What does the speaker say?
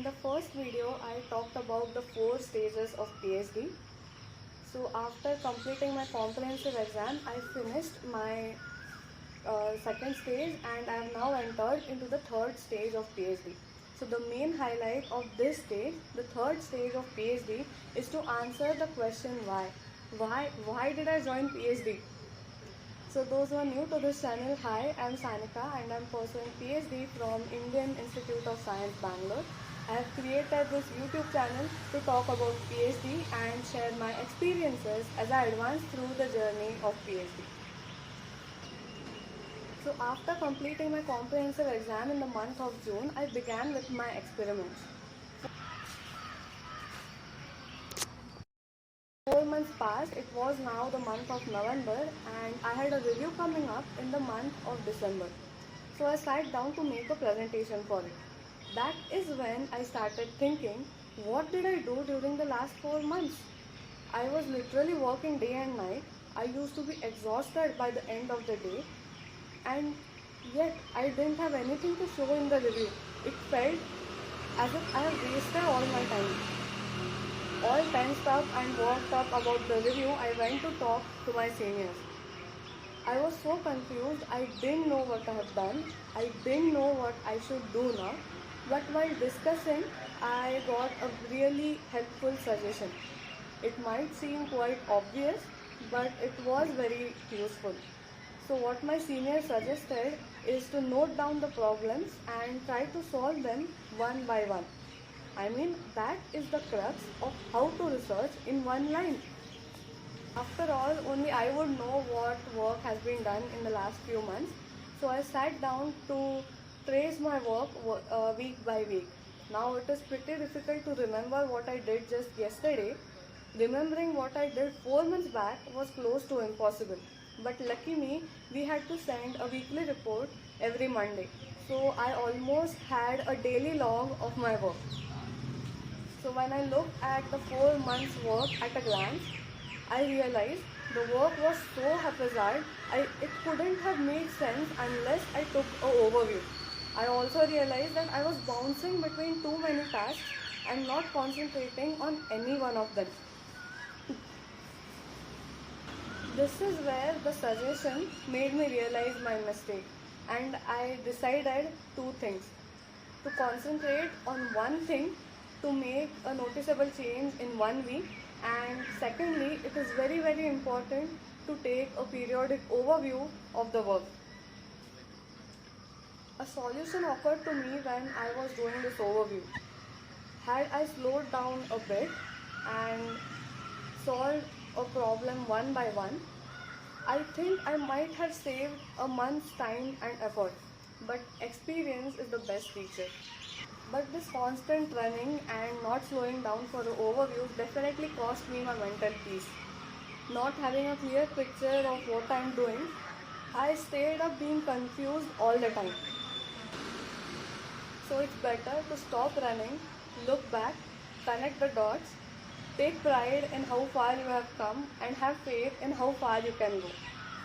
in the first video, I talked about the 4 stages of PhD. So after completing my comprehensive exam, I finished my second stage and I have now entered into the third stage of PhD. So the main highlight of this stage, the third stage of PhD, is to answer the question why. Why did I join PhD? So those who are new to this channel, hi, I'm Sanika and I'm pursuing PhD from Indian Institute of Science, Bangalore. I have created this YouTube channel to talk about PhD and share my experiences as I advance through the journey of PhD. So after completing my comprehensive exam in the month of June, I began with my experiments. 4 months passed, it was now the month of November and I had a review coming up in the month of December. So I sat down to make a presentation for it. That is when I started thinking, what did I do during the last 4 months? I was literally working day and night. I used to be exhausted by the end of the day and yet I didn't have anything to show in the review. It felt as if I have wasted all my time. All tensed up and worked up about the review, I went to talk to my seniors. I was so confused, I didn't know what I have done, I didn't know what I should do now, but while discussing, I got a really helpful suggestion. It might seem quite obvious, but it was very useful. So what my senior suggested is to note down the problems and try to solve them one by one. I mean, that is the crux of how to research in one line. After all, only I would know what work has been done in the last few months. So I sat down to trace my work week by week. Now it is pretty difficult to remember what I did just yesterday. Remembering what I did 4 months back was close to impossible. But lucky me, we had to send a weekly report every Monday. So I almost had a daily log of my work. So when I looked at the 4 months work at a glance, I realized the work was so haphazard, it couldn't have made sense unless I took an overview. I also realized that I was bouncing between too many tasks and not concentrating on any one of them. This is where the suggestion made me realize my mistake and I decided 2 things. To concentrate on one thing to make a noticeable change in 1 week, and secondly, it is very important to take a periodic overview of the work. A solution occurred to me when I was doing this overview. Had I slowed down a bit and solved a problem one by one, I think I might have saved a month's time and effort. But experience is the best teacher. But this constant running and not slowing down for the overview definitely cost me my mental peace. Not having a clear picture of what I am doing, I stayed up being confused all the time. So it's better to stop running, look back, connect the dots, take pride in how far you have come and have faith in how far you can go.